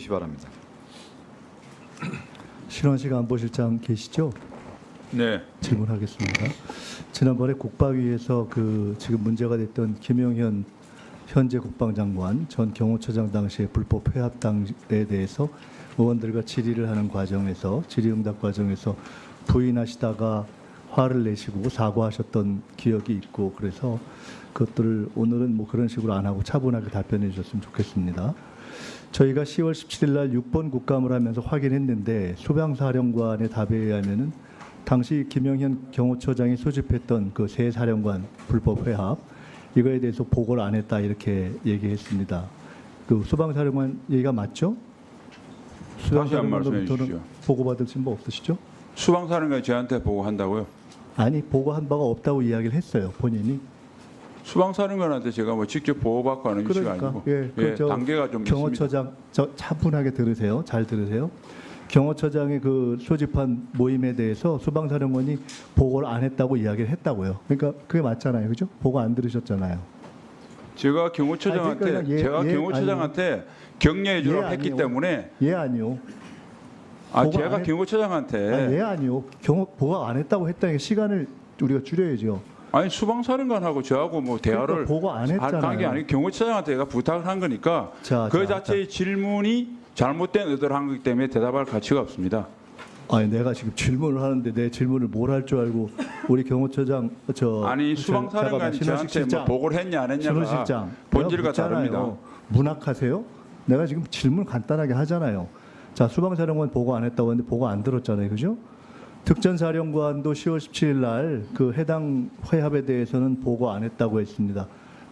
주시기 바랍니다. 신원식 안보실장 계시죠? 네. 질문하겠습니다. 지난번에 국방위에서 지금 문제가 됐던 김영현 현재 국방장관 전 경호처장 당시의 불법 회합 당에 대해서 의원들과 질의를 하는 과정에서 질의응답 과정에서 부인하시다가 화를 내시고 사과하셨던 기억이 있고 그래서 그것들을 오늘은 뭐 그런 식으로 안 하고 차분하게 답변해 주셨으면 좋겠습니다. 저희가 10월 17일 날 6번 국감을 하면서 확인했는데 소방사령관의 답에 의하면은 당시 김영현 경호처장이 소집했던 그 세 사령관 불법 회합 이거에 대해서 보고를 안 했다 이렇게 얘기했습니다. 그 소방사령관 얘기가 맞죠? 다시 한 말씀해 주십시오. 보고 받으신 바 없으시죠? 수방사령관이 저한테 보고한다고요? 아니 보고한 바가 없다고 이야기를 했어요 본인이. 수방사령관한테 제가 뭐 직접 보고받고 하는 위치가 그러니까 아니고 예, 단계가 좀 있습니다. 경호처장 저 차분하게 들으세요. 잘 들으세요. 경호처장의 그 소집한 모임에 대해서 소방사령관이 보고를 안 했다고 이야기를 했다고요. 그러니까 그게 맞잖아요, 그죠? 보고 안 들으셨잖아요. 제가 경호처장한테 아니, 그러니까 경호처장한테 격려해 주라고 예, 했기 아니요. 때문에 아니요. 보고 제가 안 했- 경호처장한테 아니요. 보고 안 했다고 했다는 게 시간을 우리가 줄여야죠. 아니 수방사령관하고 저하고 뭐 대화를 그러니까 보고 안 할 했잖아요. 관계 아니고 경호처장한테 제가 부탁을 한 거니까 자, 그 자, 자체의 질문이 잘못된 의도를 한 거기 때문에 대답할 가치가 없습니다. 아니 내가 지금 질문을 하는데 내 질문을 뭘 할 줄 알고 우리 경호처장 아니 수방사령관이 저한테 뭐 보고를 했냐 안 했냐가 신원실장 본질과 다릅니다. 문학하세요? 내가 지금 질문 간단하게 하잖아요. 자 수방사령관 보고 안 했다고 했는데 보고 안 들었잖아요, 그죠? 특전사령관도 10월 17일 날 그 해당 회합에 대해서는 보고 안 했다고 했습니다.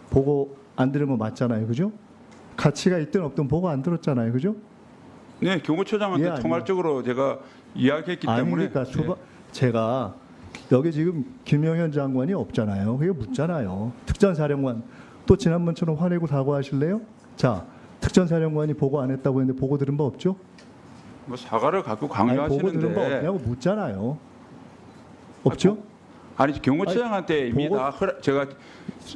보고 안 들은 거 맞잖아요, 그죠? 가치가 있든 없든 보고 안 들었잖아요, 그죠? 네, 경호처장한테 예, 아니요. 통괄적으로 제가 이야기했기 아니 때문에 그러니까 제가 여기 지금 김영현 장관이 없잖아요. 그게 묻잖아요. 특전사령관 또 지난번처럼 화내고 사과하실래요? 자, 특전사령관이 보고 안 했다고 했는데 보고 들은 바 없죠? 뭐 사과를 갖고 아니, 보고 들은 바 강요하시는데 없냐고 묻잖아요. 없죠? 아니 경호처장한테 이미 보고- 다 제가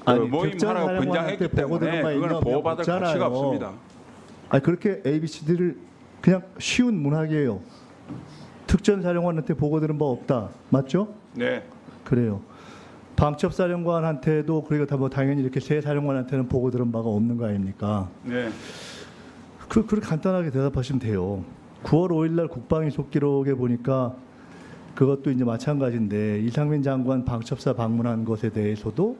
아니, 모임하라고 특전사령관한테 권장했기 보고 들은 때문에 바 그거는 있냐 보호받을 묻잖아요. 가치가 없습니다. 아니 그렇게 ABCD를 그냥 쉬운 문학이에요. 특전사령관한테 보고 들은 바 없다. 맞죠? 네. 그래요. 방첩사령관한테도 그러니까 뭐 당연히 이렇게 세 사령관한테는 보고 들은 바가 없는 거 아닙니까? 네. 그렇게 간단하게 대답하시면 돼요. 9월 5일 날 국방위 속기록에 보니까 그것도 이제 마찬가지인데 이상민 장관 방첩사 방문한 것에 대해서도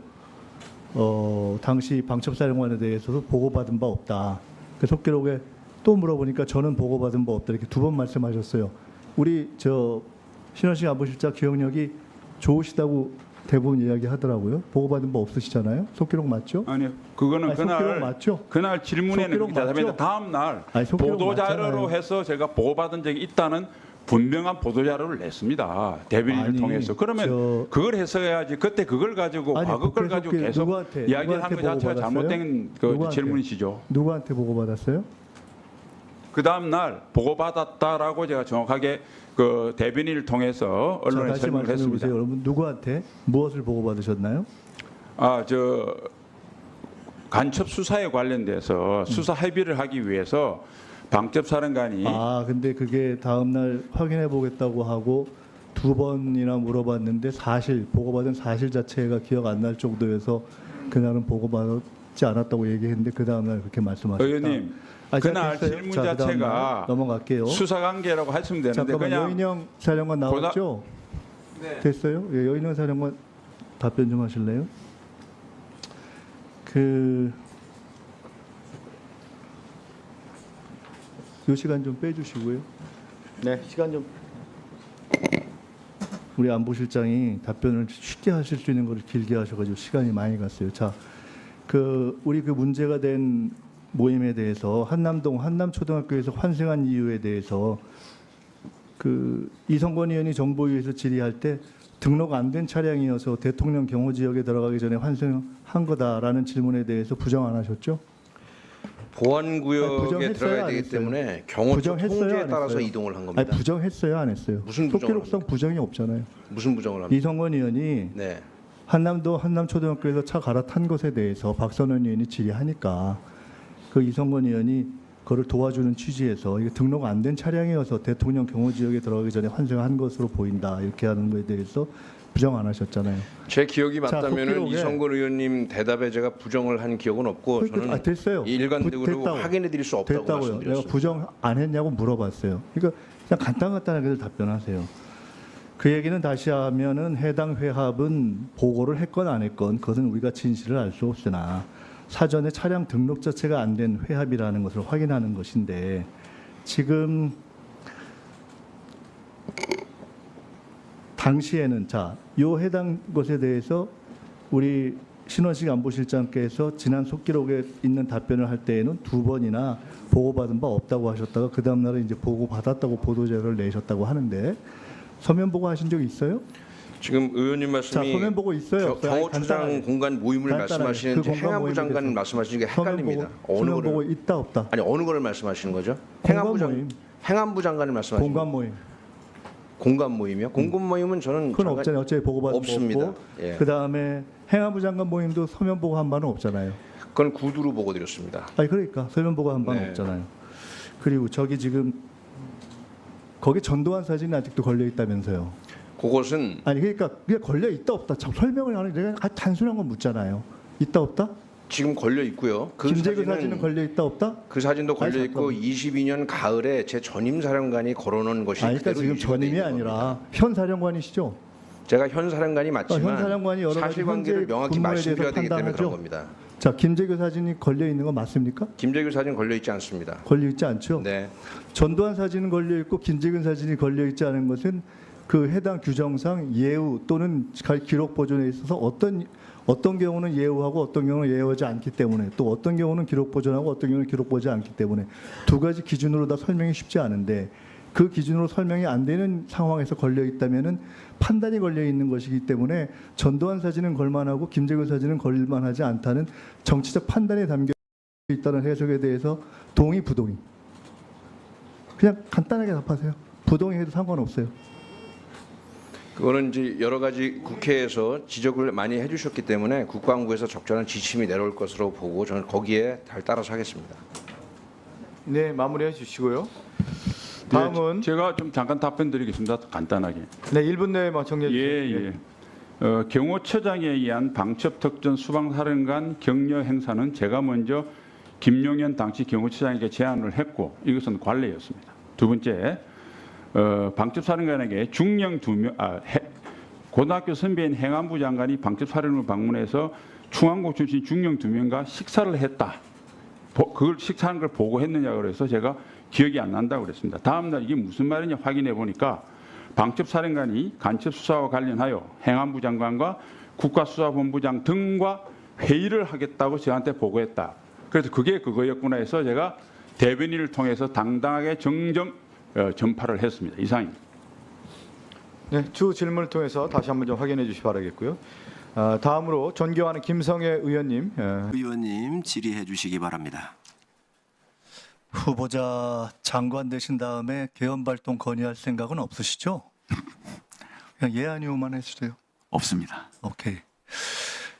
당시 방첩사령관에 대해서도 보고받은 바 없다. 그 속기록에 또 물어보니까 저는 보고받은 바 없다 이렇게 두 번 말씀하셨어요. 우리 신원식 안보실장 기억력이 좋으시다고 대부분 이야기하더라고요. 보고받은 바 없으시잖아요. 속기록 맞죠? 아니요. 그거는 아니, 속기록 맞죠? 그날 질문에는 속기록 그렇게 대답했는데 맞죠? 다음 날 아니, 속기록 보도자료로 맞잖아요. 해서 제가 보고받은 적이 있다는 분명한 보도자료를 냈습니다. 대변인을 아니, 통해서. 그러면 그걸 해석해야지. 그때 그걸 가지고 아니, 과거 걸 국회 가지고 속기록 계속 누구한테 이야기를 하는 것 자체가 보고받았어요? 잘못된 그 누구한테? 질문이시죠. 누구한테 보고받았어요? 그 다음 날 보고받았다라고 제가 정확하게 그 대변인을 통해서 언론에 다시 설명을 말씀해 했습니다. 보세요. 여러분 누구한테 무엇을 보고받으셨나요? 간첩 수사에 관련돼서 수사 협의를 하기 위해서 방첩사령관이 근데 그게 다음 날 확인해 보겠다고 하고 두 번이나 물어봤는데 보고받은 사실 자체가 기억 안 날 정도여서 그날은 보고받지 않았다고 얘기했는데 그 다음 날 그렇게 말씀하셨다. 의원님 그날 질문 자, 그다음 자체가 날 넘어갈게요. 수사관계라고 하시면 되는데 잠깐만 그냥 여인영 사령관 나왔죠? 네. 됐어요? 예, 여인영 사령관 답변 좀 하실래요? 요 시간 좀 빼주시고요. 네, 시간 좀. 우리 안보실장이 답변을 쉽게 하실 수 있는 걸 길게 하셔가지고 시간이 많이 갔어요. 자, 우리 그 문제가 된 모임에 대해서 한남동 한남초등학교에서 환승한 이유에 대해서 이성건 의원이 정보위에서 질의할 때 등록 안 된 차량이어서 대통령 경호 지역에 들어가기 전에 환승한 거다라는 질문에 대해서 부정 안 하셨죠? 보안구역에 부정했어요, 들어가야 안 되기 했어요? 때문에 경호처 부정했어요, 통제에 안 따라서 했어요? 이동을 한 겁니다. 아니, 부정했어요, 안 했어요? 무슨 부정을 속기록상 합니까? 부정이 없잖아요. 무슨 부정을 합니까? 이성건 의원이 네. 한남도 한남초등학교에서 차 갈아탄 것에 대해서 박선원 의원이 질의하니까 그 이성건 의원이 그걸 도와주는 취지에서 이게 등록 안 된 차량이어서 대통령 경호 지역에 들어가기 전에 환승한 것으로 보인다 이렇게 하는 거에 대해서 부정 안 하셨잖아요. 제 기억이 맞다면은 속기록에- 이성근 의원님 대답에 제가 부정을 한 기억은 없고 저는 됐어요. 일관되고 됐다고. 확인해드릴 수 없다고 됐다고요. 내가 말씀드렸습니다. 부정 안 했냐고 물어봤어요. 그러니까 그냥 간단하게 답변하세요. 그 얘기는 다시 하면은 해당 회합은 보고를 했건 안 했건 그것은 우리가 진실을 알 수 없으나 사전에 차량 등록 자체가 안 된 회합이라는 것을 확인하는 것인데 지금 당시에는 요 해당 것에 대해서 우리 신원식 안보실장께서 지난 속기록에 있는 답변을 할 때에는 2번이나 보고받은 바 없다고 하셨다가 그 다음 날에 이제 보고받았다고 보도자료를 내셨다고 하는데 서면 보고 하신 적 있어요? 지금 의원님 말씀이 서면 보고 있어요. 경호처장 간단하게. 공간 모임을 간단하게. 말씀하시는지 그 공간 행안부 모임에 장관 대해서. 말씀하시는 게 서면 헷갈립니다. 보고, 어느 서면 보고 거를 있다 없다. 아니 어느 거를 말씀하시는 거죠? 공간 모임. 행안부 장관을 말씀하시는 공간 모임. 공간 모임이요? 공간 모임은 저는 그건 장관- 없잖아요. 어차피 보고받은 거 없습니다. 없고. 예. 그 다음에 행안부 장관 모임도 서면 보고 한 바는 없잖아요. 그건 구두로 보고 드렸습니다. 아니 그러니까 서면 보고 한 바는 네. 없잖아요. 그리고 저기 지금 거기 전두환 사진이 아직도 걸려 있다면서요. 그것은 아니 그러니까 그게 걸려 있다 없다. 참 설명을 하는 내가 단순한 건 묻잖아요. 있다 없다? 지금 걸려 있고요. 그 김재규 사진은 사진은 걸려 있다 없다? 그 사진도 걸려 아니, 있고 잠깐만. 22년 가을에 제 전임 사령관이 걸어놓은 것이 아니 그러니까 그대로 지금 유지가 돼 전임이 있는 아니라 겁니다. 현 사령관이시죠? 제가 현 사령관이 맞지만 현 사령관이 여러 가지 사실관계를 현재 명확히 근무에 말씀드려야 대해서 되기 때문에 그런 판단하죠. 겁니다. 자 김재규 사진이 걸려 있는 거 맞습니까? 김재규 사진 걸려 있지 않습니다. 걸려 있지 않죠? 네. 전두환 사진은 걸려 있고 김재근 사진이 걸려 있지 않은 것은 그 해당 규정상 예우 또는 기록 보존에 있어서 어떤 경우는 예우하고 어떤 경우는 예우하지 않기 때문에 또 어떤 경우는 기록 보존하고 어떤 경우는 기록 보지 않기 때문에 두 가지 기준으로 다 설명이 쉽지 않은데 그 기준으로 설명이 안 되는 상황에서 걸려 있다면은 판단이 걸려 있는 것이기 때문에 전두환 사진은 걸만하고 김재근 사진은 걸만하지 않다는 정치적 판단이 담겨 있다는 해석에 대해서 동의 부동의. 그냥 간단하게 답하세요. 부동의해도 상관없어요. 그거는 이제 여러 가지 국회에서 지적을 많이 해주셨기 때문에 국방부에서 적절한 지침이 내려올 것으로 보고 저는 거기에 잘 따라서 하겠습니다. 네, 마무리해 주시고요. 네, 다음은 제가 좀 잠깐 답변드리겠습니다. 간단하게. 네, 1분 내에 정리해 주세요. 예. 경호처장에 의한 방첩특전 수방사령관 격려 행사는 제가 먼저 김용현 당시 경호처장에게 제안을 했고 이것은 관례였습니다. 두 번째, 방첩사령관에게 중령 2명, 고등학교 선배인 행안부 장관이 방첩사령을 방문해서 충안고 출신 중령 2명과 식사를 했다. 그걸 식사하는 걸 보고했느냐 그래서 제가 기억이 안 난다고 그랬습니다. 다음 날 이게 무슨 말이냐 확인해 보니까 방첩사령관이 간첩수사와 관련하여 행안부 장관과 국가수사본부장 등과 회의를 하겠다고 저한테 보고했다. 그래서 그게 그거였구나 해서 제가 대변인을 통해서 당당하게 정정 전파를 했습니다. 이상입니다. 네, 주 질문을 통해서 다시 한번 좀 확인해 주시 기 바라겠고요. 다음으로 존경하는 김성애 의원님. 의원님 질의해 주시기 바랍니다. 후보자 장관 되신 다음에 개헌 발동 건의할 생각은 없으시죠? 그냥 예 아니오만 해주세요. 없습니다. 오케이.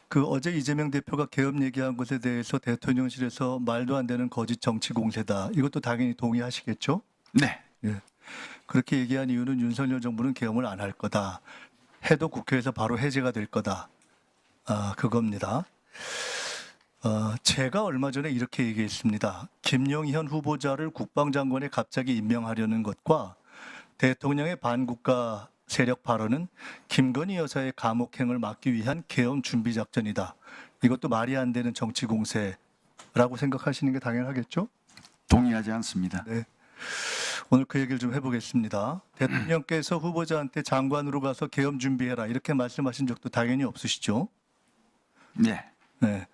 그 어제 이재명 대표가 개헌 얘기한 것에 대해서 대통령실에서 말도 안 되는 거짓 정치 공세다. 이것도 당연히 동의하시겠죠? 네. 예. 그렇게 얘기한 이유는 윤석열 정부는 개헌을 안 할 거다. 해도 국회에서 바로 해제가 될 거다. 그겁니다. 제가 얼마 전에 이렇게 얘기했습니다. 김용현 후보자를 국방장관에 갑자기 임명하려는 것과 대통령의 반국가 세력 발언은 김건희 여사의 감옥행을 막기 위한 개헌 준비 작전이다. 이것도 말이 안 되는 정치 공세라고 생각하시는 게 당연하겠죠? 동의하지 않습니다. 네. 오늘 그 얘기를 좀 해보겠습니다. 대통령께서 후보자한테 장관으로 가서 개헌 준비해라 이렇게 말씀하신 적도 당연히 없으시죠? 네. 네.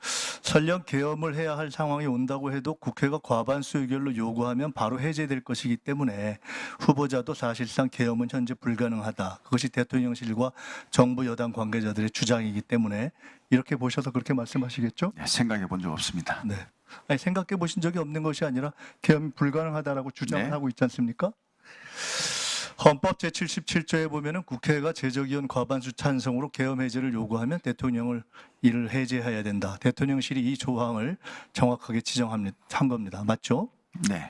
설령 개헌을 해야 할 상황이 온다고 해도 국회가 과반수 의결로 요구하면 바로 해제될 것이기 때문에 후보자도 사실상 개헌은 현재 불가능하다. 그것이 대통령실과 정부 여당 관계자들의 주장이기 때문에 이렇게 보셔서 그렇게 말씀하시겠죠? 네, 생각해 본 적 없습니다. 네. 아니, 생각해 보신 적이 없는 것이 아니라 개헌이 불가능하다라고 주장을 네. 하고 있지 않습니까? 헌법 제77조에 보면은 국회가 제적의원 과반수 찬성으로 계엄 해제를 요구하면 대통령을 이를 해제해야 된다. 대통령실이 이 조항을 정확하게 지정한 겁니다. 맞죠? 네.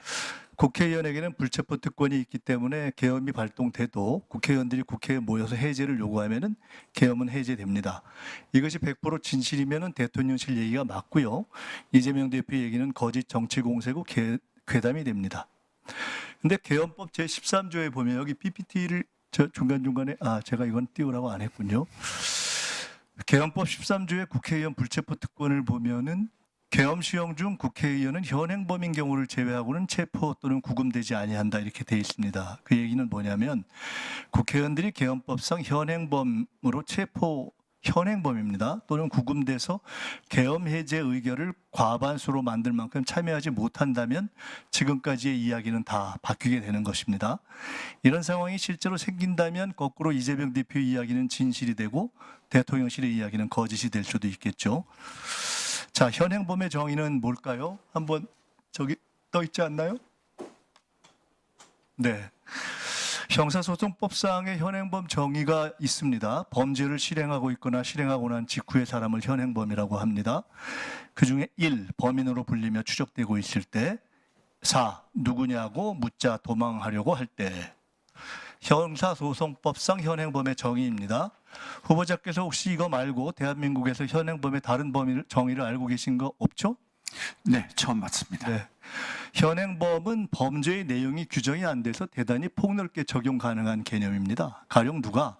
국회의원에게는 불체포 특권이 있기 때문에 계엄이 발동돼도 국회의원들이 국회에 모여서 해제를 요구하면은 계엄은 해제됩니다. 이것이 100% 진실이면은 대통령실 얘기가 맞고요. 이재명 대표 얘기는 거짓 정치 공세고 괴담이 됩니다. 근데 계엄법 제13조에 보면 여기 PPT를 중간중간에 제가 이건 띄우라고 안 했군요. 계엄법 13조의 국회의원 불체포 특권을 보면은 계엄 시행 중 국회의원은 현행범인 경우를 제외하고는 체포 또는 구금되지 아니한다 이렇게 돼 있습니다. 그 얘기는 뭐냐면 국회의원들이 계엄법상 현행범으로 현행범입니다. 또는 구금돼서 계엄 해제 의결을 과반수로 만들 만큼 참여하지 못한다면 지금까지의 이야기는 다 바뀌게 되는 것입니다. 이런 상황이 실제로 생긴다면 거꾸로 이재명 대표 이야기는 진실이 되고 대통령실의 이야기는 거짓이 될 수도 있겠죠. 자, 현행범의 정의는 뭘까요? 한번 저기 떠 있지 않나요? 네. 형사소송법상의 현행범 정의가 있습니다. 범죄를 실행하고 있거나 실행하고 난 직후의 사람을 현행범이라고 합니다. 그중에 1. 범인으로 불리며 추적되고 있을 때 4. 누구냐고 묻자 도망하려고 할 때 형사소송법상 현행범의 정의입니다. 후보자께서 혹시 이거 말고 대한민국에서 현행범의 다른 정의를 알고 계신 거 없죠? 네, 처음 봤습니다. 네. 현행범은 범죄의 내용이 규정이 안 돼서 대단히 폭넓게 적용 가능한 개념입니다. 가령 누가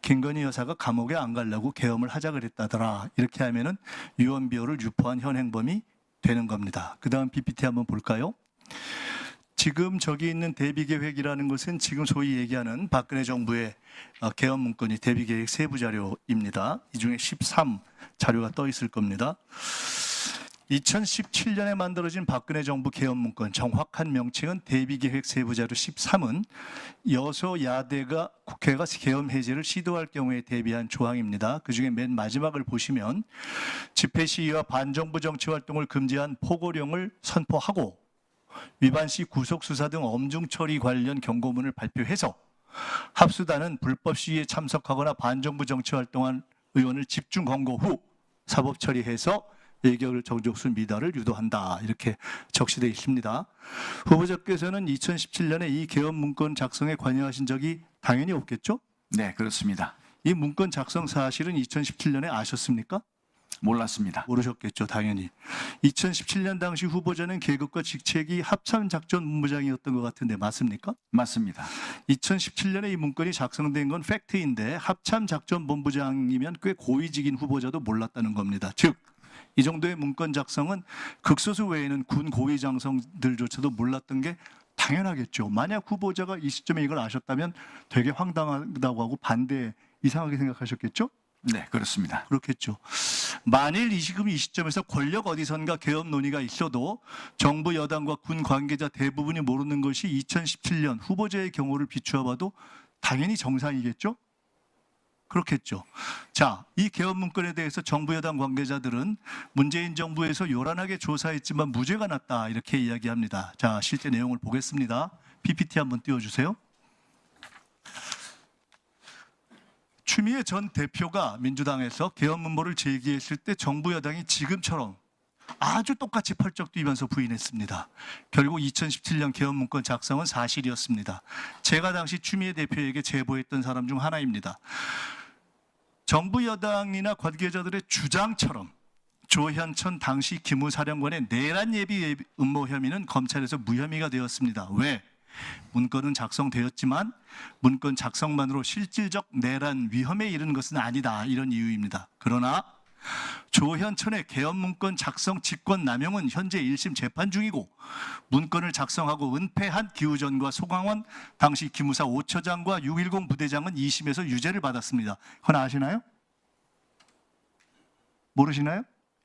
김건희 여사가 감옥에 안 가려고 계엄을 하자 그랬다더라. 이렇게 하면은 유언비어를 유포한 현행범이 되는 겁니다. 그 다음 PPT 한번 볼까요? 지금 저기 있는 대비계획이라는 것은 지금 소위 얘기하는 박근혜 정부의 계엄 문건이 대비계획 세부 자료입니다. 이 중에 13 자료가 떠 있을 겁니다. 2017년에 만들어진 박근혜 정부 계엄 문건 정확한 명칭은 대비계획 세부자료 13은 여소야대가 국회가 계엄 해제를 시도할 경우에 대비한 조항입니다. 그중에 맨 마지막을 보시면 집회 시위와 반정부 정치 활동을 금지한 포고령을 선포하고 위반 시 구속 수사 등 엄중 처리 관련 경고문을 발표해서 합수단은 불법 시위에 참석하거나 반정부 정치 활동한 의원을 집중 검거 후 사법 처리해서 예결 정족수 미달을 유도한다 이렇게 적시되어 있습니다. 후보자께서는 2017년에 이 계엄 문건 작성에 관여하신 적이 당연히 없겠죠? 네, 그렇습니다. 이 문건 작성 사실은 2017년에 아셨습니까? 몰랐습니다. 모르셨겠죠, 당연히. 2017년 당시 후보자는 계급과 직책이 합참작전본부장이었던 것 같은데 맞습니까? 맞습니다. 2017년에 이 문건이 작성된 건 팩트인데 합참작전본부장이면 꽤 고위직인 후보자도 몰랐다는 겁니다. 즉, 이 정도의 문건 작성은 극소수 외에는 군 고위 장성들조차도 몰랐던 게 당연하겠죠. 만약 후보자가 이 시점에 이걸 아셨다면 되게 황당하다고 하고 반대 이상하게 생각하셨겠죠? 네, 그렇습니다. 그렇겠죠. 만일 지금 이 시점에서 권력 어디선가 계엄 논의가 있어도 정부 여당과 군 관계자 대부분이 모르는 것이 2017년 후보자의 경우를 비추어 봐도 당연히 정상이겠죠? 그렇겠죠. 자, 이 계엄 문건에 대해서 정부 여당 관계자들은 문재인 정부에서 요란하게 조사했지만 무죄가 났다 이렇게 이야기합니다. 자, 실제 내용을 보겠습니다. PPT 한번 띄워주세요. 추미애 전 대표가 민주당에서 계엄 문모를 제기했을 때 정부 여당이 지금처럼 아주 똑같이 펄쩍 뛰면서 부인했습니다. 결국 2017년 계엄 문건 작성은 사실이었습니다. 제가 당시 추미애 대표에게 제보했던 사람 중 하나입니다. 정부 여당이나 관계자들의 주장처럼 조현천 당시 기무사령관의 내란 예비 음모 혐의는 검찰에서 무혐의가 되었습니다. 왜? 문건은 작성되었지만 문건 작성만으로 실질적 내란 위험에 이른 것은 아니다. 이런 이유입니다. 그러나 조현천의 계엄 문건 작성 직권 남용은 현재 1심 재판 중이고 문건을 작성하고 은폐한 기우전과 소강원 당시 기무사 5처장과 610 부대장은 2심에서 유죄를 받았습니다. 그건 아시나요? 모르시나요?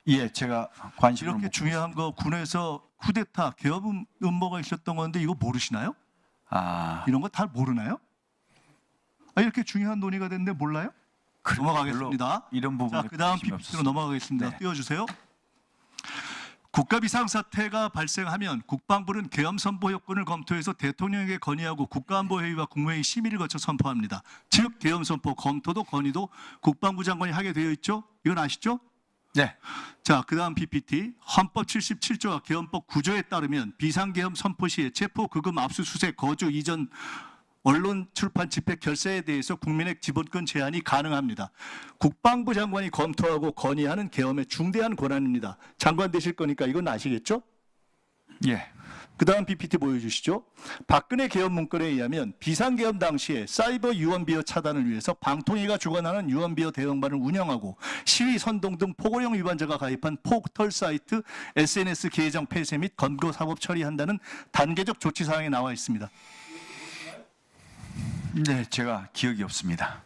예, 제가 관심을 이렇게 중요한 거 군에서 쿠데타 계엄 음모가 있었던 건데 이거 모르시나요? 이런 거 다 모르나요? 이렇게 중요한 논의가 됐는데 몰라요? 넘어가겠습니다. 이런 부분에 자, 그 다음 관심이 PPT로 없었습니다. 넘어가겠습니다. 네. 띄워주세요. 국가 비상사태가 발생하면 국방부는 계엄 선포 요건을 검토해서 대통령에게 건의하고 국가안보회의와 국무회의 심의를 거쳐 선포합니다. 즉 계엄 선포 검토도 건의도 국방부 장관이 하게 되어 있죠. 이건 아시죠? 네. 자, 그다음 PPT. 헌법 77조와 개헌법 9조에 따르면 비상계엄 선포 시에 체포, 구금, 압수수색, 거주, 이전, 언론, 출판, 집회, 결세에 대해서 국민의 기본권 제한이 가능합니다. 국방부 장관이 검토하고 건의하는 계엄의 중대한 권한입니다. 장관 되실 거니까 이건 아시겠죠? 예. 그다음 PPT 보여주시죠. 박근혜 계엄 문건에 의하면 비상계엄 당시에 사이버 유언비어 차단을 위해서 방통위가 주관하는 유언비어 대응반을 운영하고 시위 선동 등 포고령 위반자가 가입한 포털 사이트 SNS 계정 폐쇄 및 검거 사법 처리한다는 단계적 조치 사항에 나와 있습니다. 네, 제가 기억이 없습니다.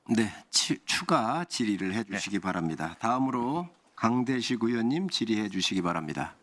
네, 추가 질의를 해주시기 바랍니다. 다음으로 강대식 의원님 질의해 주시기 바랍니다.